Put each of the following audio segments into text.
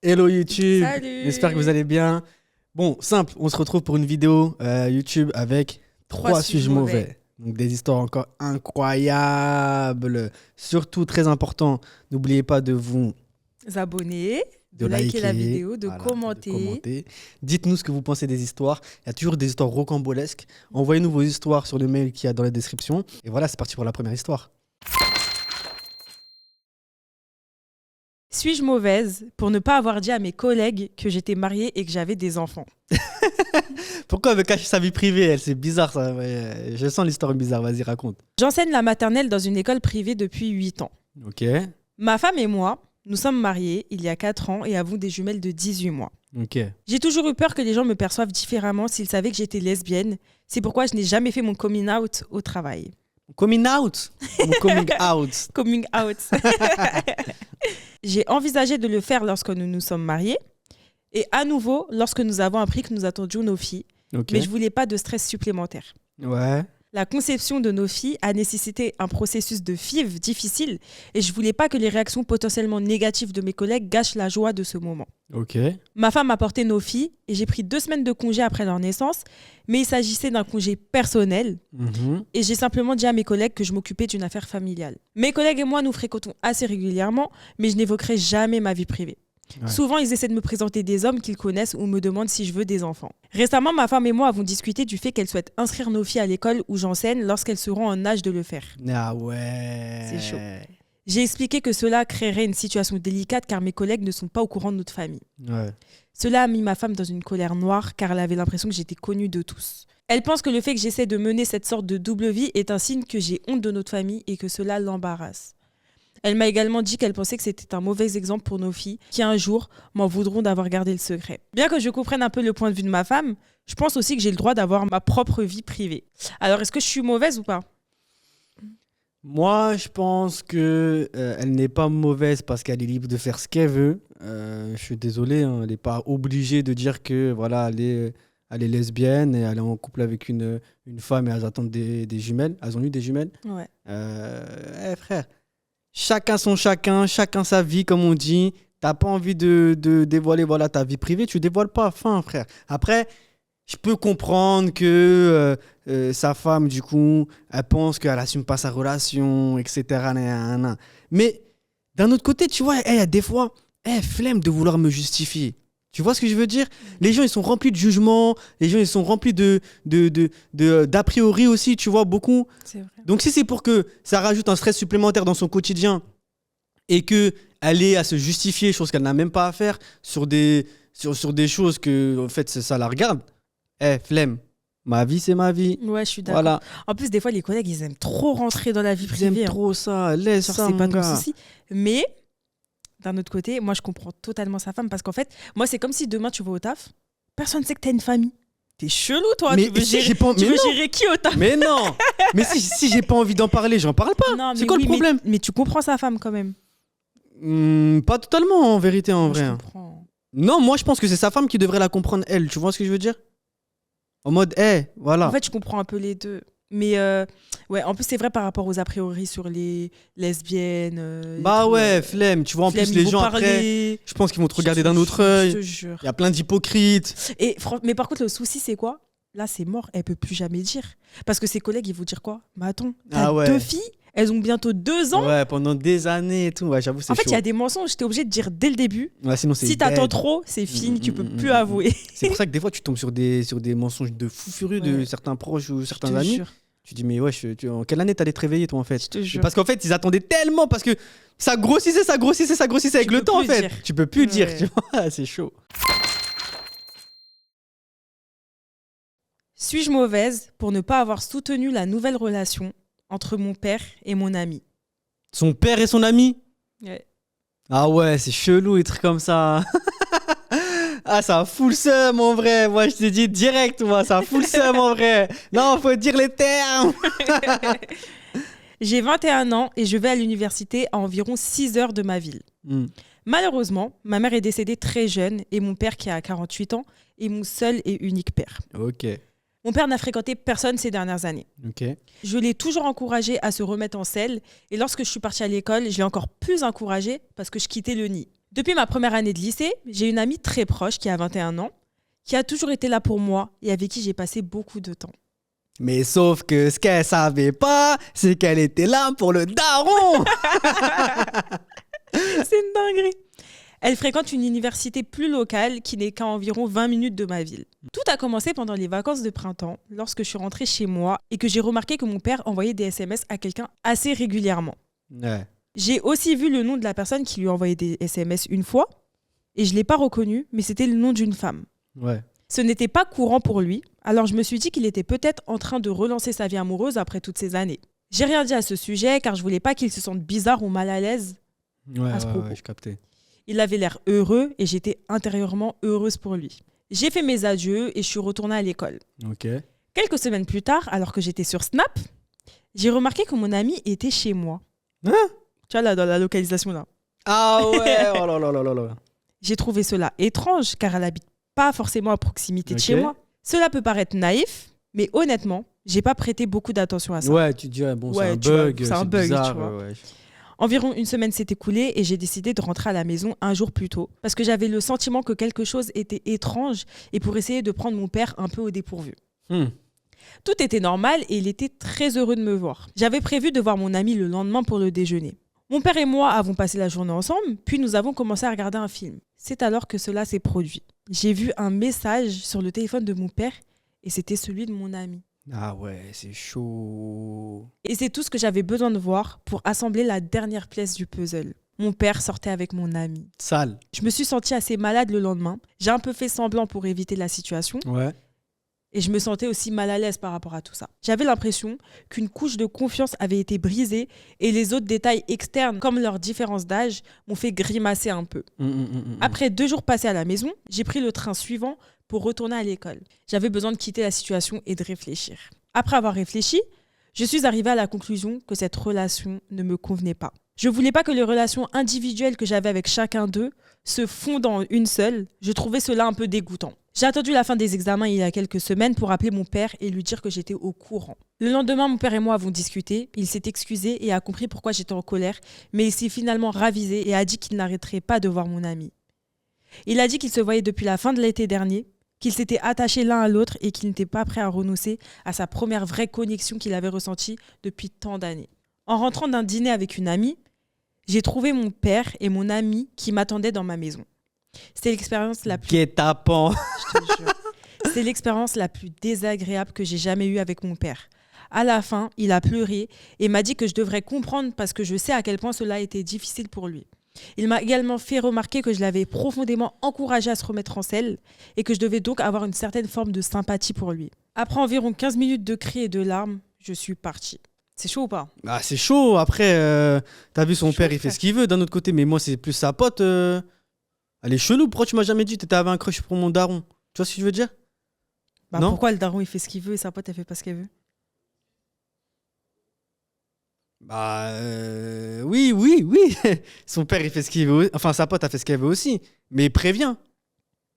Hello YouTube, Salut. j'espère que vous allez bien. Bon, simple, on se retrouve pour une vidéo YouTube avec 3 sujets mauvais. Donc des histoires encore incroyables. Surtout, très important, n'oubliez pas de vous abonner, de liker la vidéo, de voilà, commenter. Dites-nous ce que vous pensez des histoires. Il y a toujours des histoires rocambolesques. Envoyez-nous vos histoires sur le mail qu'il y a dans la description. Et voilà, c'est parti pour la première histoire. Suis-je mauvaise pour ne pas avoir dit à mes collègues que j'étais mariée et que j'avais des enfants? Pourquoi elle veut cacher sa vie privée, elle? C'est bizarre ça. Ouais, je sens l'histoire bizarre, vas-y, raconte. J'enseigne la maternelle dans une école privée depuis 8 ans. Ok, Ma femme et moi, nous sommes mariés il y a 4 ans et avons des jumelles de 18 mois. ok. J'ai toujours eu peur que les gens me perçoivent différemment s'ils savaient que j'étais lesbienne. C'est pourquoi je n'ai jamais fait mon coming out au travail. Coming out ou coming out? Coming out. J'ai envisagé de le faire lorsque nous nous sommes mariés et à nouveau lorsque nous avons appris que nous attendions nos filles. Ok. Mais je voulais pas de stress supplémentaire. Ouais. La conception de nos filles a nécessité un processus de FIV difficile et je voulais pas que les réactions potentiellement négatives de mes collègues gâchent la joie de ce moment. Ok. Ma femme a porté nos filles et j'ai pris 2 semaines de congé après leur naissance, mais il s'agissait d'un congé personnel et j'ai simplement dit à mes collègues que je m'occupais d'une affaire familiale. Mes collègues et moi nous fréquentons assez régulièrement, mais je n'évoquerai jamais ma vie privée. Ouais. Souvent, ils essaient de me présenter des hommes qu'ils connaissent ou me demandent si je veux des enfants. Récemment, ma femme et moi avons discuté du fait qu'elle souhaite inscrire nos filles à l'école où j'enseigne lorsqu'elles seront en âge de le faire. Ah ouais. C'est chaud. J'ai expliqué que cela créerait une situation délicate car mes collègues ne sont pas au courant de notre famille. Ouais. Cela a mis ma femme dans une colère noire car elle avait l'impression que j'étais connue de tous. Elle pense que le fait que j'essaie de mener cette sorte de double vie est un signe que j'ai honte de notre famille et que cela l'embarrasse. Elle m'a également dit qu'elle pensait que c'était un mauvais exemple pour nos filles qui un jour m'en voudront d'avoir gardé le secret. Bien que je comprenne un peu le point de vue de ma femme, je pense aussi que j'ai le droit d'avoir ma propre vie privée. Alors est-ce que je suis mauvaise ou pas ? Moi, je pense que elle n'est pas mauvaise parce qu'elle est libre de faire ce qu'elle veut. Je suis désolé, hein, elle n'est pas obligée de dire que voilà, elle est lesbienne et elle est en couple avec une femme et elles attendent des jumelles. Elles ont eu des jumelles. Ouais. Frère, chacun son chacun sa vie, comme on dit. T'as pas envie de dévoiler voilà, ta vie privée, tu dévoiles pas, fin, frère. Après, je peux comprendre que sa femme, du coup, elle pense qu'elle assume pas sa relation, etc. Mais d'un autre côté, tu vois, il y a des fois, flemme de vouloir me justifier. Tu vois ce que je veux dire? Les gens, ils sont remplis de jugements, les gens, ils sont remplis d'a priori aussi, tu vois, beaucoup. C'est vrai. Donc si c'est pour que ça rajoute un stress supplémentaire dans son quotidien et qu'elle ait à se justifier, chose qu'elle n'a même pas à faire, sur des choses que, en fait, ça la regarde, flemme. Ma vie, c'est ma vie. Ouais, je suis d'accord. Voilà. En plus, des fois, les collègues, ils aiment trop rentrer dans la vie Ils privée. aiment trop ça. Laisse Genre, ça, c'est mon pas ton gars. souci. Mais, d'un autre côté, moi, je comprends totalement sa femme parce qu'en fait, moi, c'est comme si demain, tu vas au taf, personne ne sait que t'as une famille. T'es chelou, toi. Mais Tu veux si gérer, j'ai pas- tu mais veux non. gérer qui au taf? Mais non. Mais si j'ai pas envie d'en parler, j'en parle pas. Non, C'est mais quoi oui, le problème? mais tu comprends sa femme quand même. Pas totalement, en vérité, en Moi, vrai. je comprends. Non, moi, je pense que c'est sa femme qui devrait la comprendre, elle. Tu vois ce que je veux dire? En mode, voilà. En fait, je comprends un peu les deux. Mais ouais, en plus, c'est vrai par rapport aux a priori sur les lesbiennes. Et Bah tout, ouais, flemme. Tu vois, en flemme, plus, ils les vont gens après, parler. je pense qu'ils vont te Je regarder te d'un autre jure, œil. Je te jure. Il y a plein d'hypocrites. Mais par contre, le souci, c'est quoi? Là, c'est mort. Elle peut plus jamais dire. Parce que ses collègues, ils vont dire quoi? Mais attends, t'as Ah ouais. 2 filles, elles ont bientôt 2 ans. Ouais, pendant des années et tout. Ouais, j'avoue, c'est En fait, chaud. il y a des mensonges. T'es obligé de dire dès le début. Ouais, sinon, c'est Si t'attends dead. trop, c'est fini. Tu peux plus mm. avouer. C'est pour ça que des fois, tu tombes sur des mensonges de fou furieux de Ouais. certains proches ou Je certains te amis. jure. Tu dis, mais ouais, en quelle année t'allais te réveiller, toi, en fait? Je te jure. Parce qu'en fait, ils attendaient tellement, parce que ça grossissait avec le peux temps, en plus fait. dire. Tu peux plus dire, Ouais. tu vois, c'est chaud. Suis-je mauvaise pour ne pas avoir soutenu la nouvelle relation entre mon père et mon ami? Son père et son ami? Ouais. Ah ouais, c'est chelou, les trucs comme ça. Ah, ça fout le seum, en vrai. Moi, je te dis direct, moi, ça fout le seum, en vrai. Non, faut dire les termes. J'ai 21 ans et je vais à l'université à environ 6 heures de ma ville. Malheureusement, ma mère est décédée très jeune et mon père, qui a 48 ans, est mon seul et unique père. Ok. Mon père n'a fréquenté personne ces dernières années. Ok. Je l'ai toujours encouragé à se remettre en selle et lorsque je suis partie à l'école, je l'ai encore plus encouragé parce que je quittais le nid. Depuis ma première année de lycée, j'ai une amie très proche qui a 21 ans, qui a toujours été là pour moi et avec qui j'ai passé beaucoup de temps. Mais sauf que ce qu'elle savait pas, c'est qu'elle était là pour le daron. C'est une dinguerie. Elle fréquente une université plus locale qui n'est qu'à environ 20 minutes de ma ville. Tout a commencé pendant les vacances de printemps, lorsque je suis rentrée chez moi et que j'ai remarqué que mon père envoyait des SMS à quelqu'un assez régulièrement. Ouais. J'ai aussi vu le nom de la personne qui lui envoyait des SMS une fois et je ne l'ai pas reconnu, mais c'était le nom d'une femme. Ouais. Ce n'était pas courant pour lui, alors je me suis dit qu'il était peut-être en train de relancer sa vie amoureuse après toutes ces années. J'ai rien dit à ce sujet car je voulais pas qu'il se sente bizarre ou mal à l'aise à ce propos. Ouais, je captais. Il avait l'air heureux et j'étais intérieurement heureuse pour lui. J'ai fait mes adieux et je suis retournée à l'école. Ok. Quelques semaines plus tard, alors que j'étais sur Snap, j'ai remarqué que mon ami était chez moi. Hein? Tu vois là, dans la localisation là. Ah ouais, oh là là là là là. J'ai trouvé cela étrange car elle habite pas forcément à proximité de Ok. chez moi. Cela peut paraître naïf, mais honnêtement, j'ai pas prêté beaucoup d'attention à ça. Ouais, tu te dis, bon, Ouais, c'est un tu vois, bug, c'est un bug, bizarre, tu vois. ouais. Environ une semaine s'est écoulée et j'ai décidé de rentrer à la maison un jour plus tôt parce que j'avais le sentiment que quelque chose était étrange et pour essayer de prendre mon père un peu au dépourvu. Tout était normal et il était très heureux de me voir. J'avais prévu de voir mon ami le lendemain pour le déjeuner. Mon père et moi avons passé la journée ensemble, puis nous avons commencé à regarder un film. C'est alors que cela s'est produit. J'ai vu un message sur le téléphone de mon père et c'était celui de mon ami. Ah ouais, c'est chaud. Et c'est tout ce que j'avais besoin de voir pour assembler la dernière pièce du puzzle. Mon père sortait avec mon ami. Sale. Je me suis sentie assez malade le lendemain. J'ai un peu fait semblant pour éviter la situation. Ouais. Et je me sentais aussi mal à l'aise par rapport à tout ça. J'avais l'impression qu'une couche de confiance avait été brisée et les autres détails externes, comme leur différence d'âge, m'ont fait grimacer un peu. Après 2 jours passés à la maison, j'ai pris le train suivant pour retourner à l'école. J'avais besoin de quitter la situation et de réfléchir. Après avoir réfléchi, je suis arrivée à la conclusion que cette relation ne me convenait pas. Je voulais pas que les relations individuelles que j'avais avec chacun d'eux se fondent en une seule. Je trouvais cela un peu dégoûtant. J'ai attendu la fin des examens il y a quelques semaines pour appeler mon père et lui dire que j'étais au courant. Le lendemain, mon père et moi avons discuté. Il s'est excusé et a compris pourquoi j'étais en colère, mais il s'est finalement ravisé et a dit qu'il n'arrêterait pas de voir mon ami. Il a dit qu'il se voyait depuis la fin de l'été dernier, qu'ils s'étaient attachés l'un à l'autre et qu'il n'était pas prêt à renoncer à sa première vraie connexion qu'il avait ressentie depuis tant d'années. En rentrant d'un dîner avec une amie, j'ai trouvé mon père et mon ami qui m'attendaient dans ma maison. C'était l'expérience la plus... Guet-apens. Je te jure. C'est l'expérience la plus désagréable que j'ai jamais eue avec mon père. À la fin, il a pleuré et m'a dit que je devrais comprendre parce que je sais à quel point cela était difficile pour lui. Il m'a également fait remarquer que je l'avais profondément encouragé à se remettre en selle et que je devais donc avoir une certaine forme de sympathie pour lui. Après environ 15 minutes de cris et de larmes, je suis partie. C'est chaud ou pas? Ah, c'est chaud. Après, t'as vu son Chaud, père, il fait frère. ce qu'il veut d'un autre côté. Mais moi, c'est plus sa pote. Elle est chelou. Pourquoi tu m'as jamais dit que t'avais un crush pour mon daron? Tu vois ce que je veux dire? Bah Non. pourquoi le daron il fait ce qu'il veut et sa pote elle fait pas ce qu'elle veut? Bah, oui. Son père, il fait ce qu'il veut. Enfin, sa pote a fait ce qu'elle veut aussi. Mais il prévient.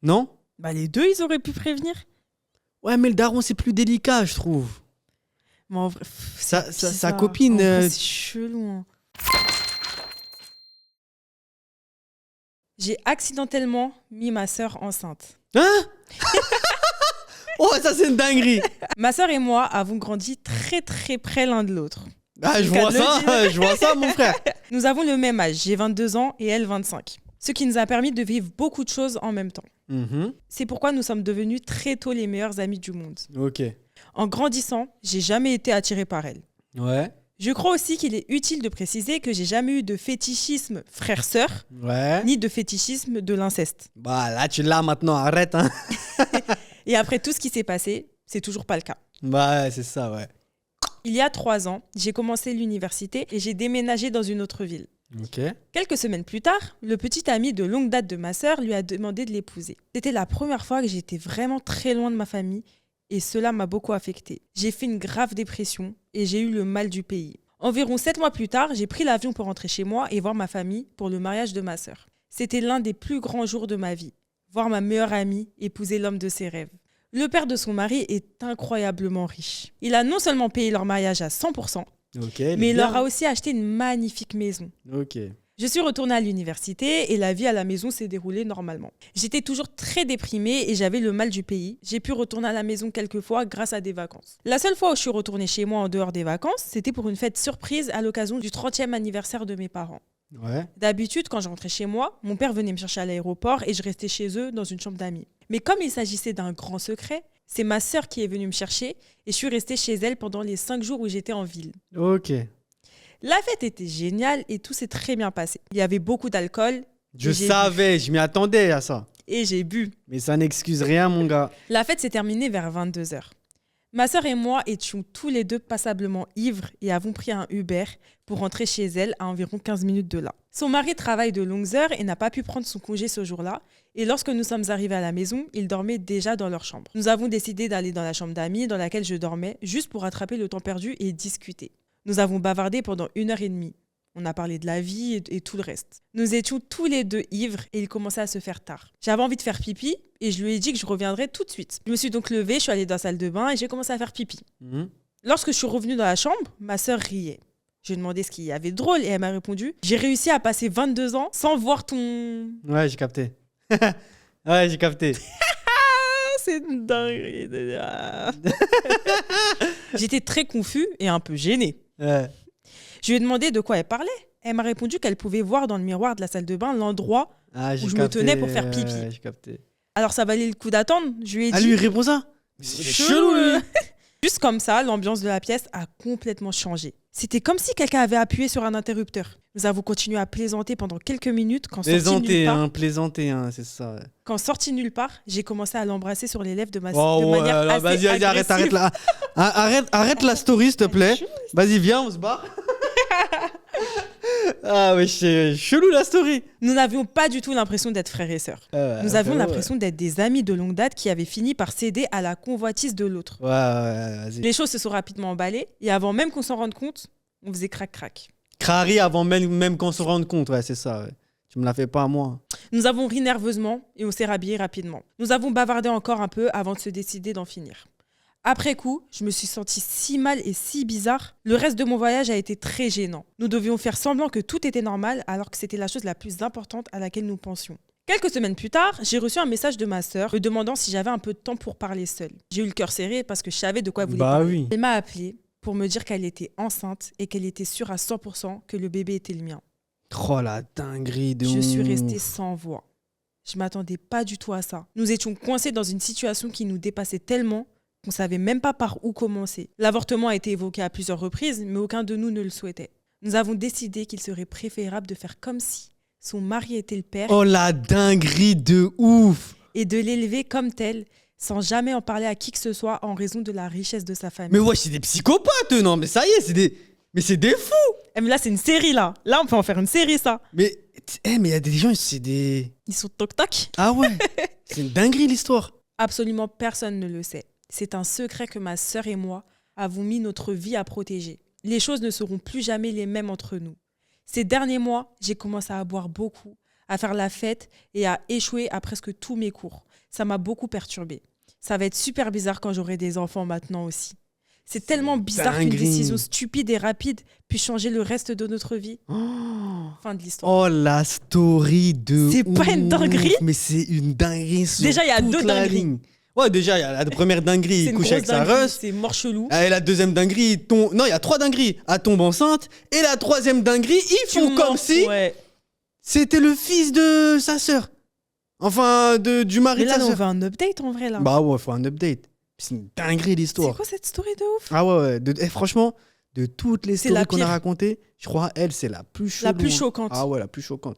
Non? Bah les deux ils auraient pu prévenir. Ouais, mais le daron, c'est plus délicat, je trouve. Mais en vrai, Sa c'est bizarre. copine. En vrai, c'est chelou. Hein. J'ai accidentellement mis ma sœur enceinte. Hein? Oh, ça, c'est une dinguerie. Ma sœur et moi avons grandi très très près l'un de l'autre. Ah, je Le cas vois de le ça. Je vois ça, mon frère. Nous avons le même âge, j'ai 22 ans et elle 25. Ce qui nous a permis de vivre beaucoup de choses en même temps. Mhm. C'est pourquoi nous sommes devenus très tôt les meilleurs amis du monde. Ok. En grandissant, j'ai jamais été attirée par elle. Ouais. Je crois aussi qu'il est utile de préciser que j'ai jamais eu de fétichisme frère-sœur, Ouais. ni de fétichisme de l'inceste. Bah, là, tu l'as maintenant. Arrête, hein. Et après tout ce qui s'est passé, c'est toujours pas le cas. Bah, ouais, c'est ça, ouais. Il y a 3 ans, j'ai commencé l'université et j'ai déménagé dans une autre ville. Ok. Quelques semaines plus tard, le petit ami de longue date de ma sœur lui a demandé de l'épouser. C'était la première fois que j'étais vraiment très loin de ma famille et cela m'a beaucoup affectée. J'ai fait une grave dépression et j'ai eu le mal du pays. Environ 7 mois plus tard, j'ai pris l'avion pour rentrer chez moi et voir ma famille pour le mariage de ma sœur. C'était l'un des plus grands jours de ma vie. Voir ma meilleure amie épouser l'homme de ses rêves. Le père de son mari est incroyablement riche. Il a non seulement payé leur mariage à 100%, Ok. mais il leur a aussi acheté une magnifique maison. Ok. Je suis retournée à l'université et la vie à la maison s'est déroulée normalement. J'étais toujours très déprimée et j'avais le mal du pays. J'ai pu retourner à la maison quelques fois grâce à des vacances. La seule fois où je suis retournée chez moi en dehors des vacances, c'était pour une fête surprise à l'occasion du 30e anniversaire de mes parents. Ouais. D'habitude, quand je rentrais chez moi, mon père venait me chercher à l'aéroport et je restais chez eux dans une chambre d'amis. Mais comme il s'agissait d'un grand secret, c'est ma sœur qui est venue me chercher et je suis restée chez elle pendant les 5 jours où j'étais en ville. Ok. La fête était géniale et tout s'est très bien passé. Il y avait beaucoup d'alcool. Je savais, je m'y attendais à ça. Et j'ai bu. Mais ça n'excuse rien, mon gars. La fête s'est terminée vers 22h. Ma sœur et moi étions tous les deux passablement ivres et avons pris un Uber pour rentrer chez elle à environ 15 minutes de là. Son mari travaille de longues heures et n'a pas pu prendre son congé ce jour-là. Et lorsque nous sommes arrivés à la maison, ils dormaient déjà dans leur chambre. Nous avons décidé d'aller dans la chambre d'amis dans laquelle je dormais, juste pour rattraper le temps perdu et discuter. Nous avons bavardé pendant 1h30. On a parlé de la vie et tout le reste. Nous étions tous les deux ivres et il commençait à se faire tard. J'avais envie de faire pipi et je lui ai dit que je reviendrais tout de suite. Je me suis donc levée, je suis allée dans la salle de bain et j'ai commencé à faire pipi. Lorsque je suis revenue dans la chambre, ma sœur riait. Je lui ai demandé ce qu'il y avait de drôle et elle m'a répondu « J'ai réussi à passer 22 ans sans voir ton... » Ouais, j'ai capté. Ouais, j'ai capté. C'est une dinguerie. J'étais très confus et un peu gêné. Ouais. Je lui ai demandé de quoi elle parlait. Elle m'a répondu qu'elle pouvait voir dans le miroir de la salle de bain l'endroit où je me tenais pour faire pipi. J'ai capté. Alors ça valait le coup d'attendre. Je lui ai dit... lui répond ça. C'est chelou, lui. Juste comme ça, l'ambiance de la pièce a complètement changé. C'était comme si quelqu'un avait appuyé sur un interrupteur. Nous avons continué à plaisanter pendant quelques minutes quand Plaisanter, c'est ça. Ouais. Quand sorti nulle part, j'ai commencé à l'embrasser sur les lèvres de manière assez vas-y, agressive. arrête la story, s'il te plaît. Vas-y, viens, on se barre. Ah ouais, c'est chelou la story. Nous n'avions pas du tout l'impression d'être frères et sœurs. Nous avions l'impression d'être des amis de longue date qui avaient fini par céder à la convoitise de l'autre. Ouais, vas-y. Les choses se sont rapidement emballées et avant même qu'on s'en rende compte, on faisait crac-crac. Crari avant même qu'on se rende compte, ouais, c'est ça. Ouais. Tu me la fais pas à moi. Nous avons ri nerveusement et on s'est rhabillés rapidement. Nous avons bavardé encore un peu avant de se décider d'en finir. Après coup, je me suis sentie si mal et si bizarre. Le reste de mon voyage a été très gênant. Nous devions faire semblant que tout était normal alors que c'était la chose la plus importante à laquelle nous pensions. Quelques semaines plus tard, j'ai reçu un message de ma sœur me demandant si j'avais un peu de temps pour parler seule. J'ai eu le cœur serré parce que je savais de quoi elle voulait parler. Oui. Elle m'a appelée pour me dire qu'elle était enceinte et qu'elle était sûre à 100% que le bébé était le mien. Oh la dinguerie de Je suis restée sans voix. Je m'attendais pas du tout à ça. Nous étions coincés dans une situation qui nous dépassait tellement qu'on savait même pas par où commencer. L'avortement a été évoqué à plusieurs reprises, mais aucun de nous ne le souhaitait. Nous avons décidé qu'il serait préférable de faire comme si son mari était le père. Oh la dinguerie de ouf. Et de l'élever comme tel, sans jamais en parler à qui que ce soit en raison de la richesse de sa famille. Mais ouais, c'est des psychopathes, non, mais ça y est, c'est des fous. Mais là, c'est une série, là. Là, on peut en faire une série, ça. Mais il y a des gens, c'est des... Ils sont toc-toc. Ah ouais. C'est une dinguerie, l'histoire. Absolument personne ne le sait. C'est un secret que ma sœur et moi avons mis notre vie à protéger. Les choses ne seront plus jamais les mêmes entre nous. Ces derniers mois, j'ai commencé à boire beaucoup, à faire la fête et à échouer à presque tous mes cours. Ça m'a beaucoup perturbée. Ça va être super bizarre quand j'aurai des enfants maintenant aussi. C'est tellement bizarre qu'une décision stupide et rapide puisse changer le reste de notre vie. Fin de l'histoire. Oh, la story de C'est pas une dinguerie. Mais c'est une dinguerie sur Déjà, il y a toute deux la dingueries. ligne. Ouais, déjà, il y a la première dinguerie, il couche avec sa russe. C'est mort chelou. Et la deuxième dinguerie, non, il y a 3 dingueries. Elle tombe enceinte. Et la troisième dinguerie, ils font comme si c'était le fils de sa sœur. Enfin, du mari de sa sœur. Mais là, on veut un update en vrai, là. Bah ouais, faut un update. C'est une dinguerie l'histoire. C'est quoi cette story de ouf? Ah ouais. Franchement, de toutes les stories qu'on a racontées, je crois, elle, c'est la plus chelou. La plus choquante. Ah ouais, la plus choquante.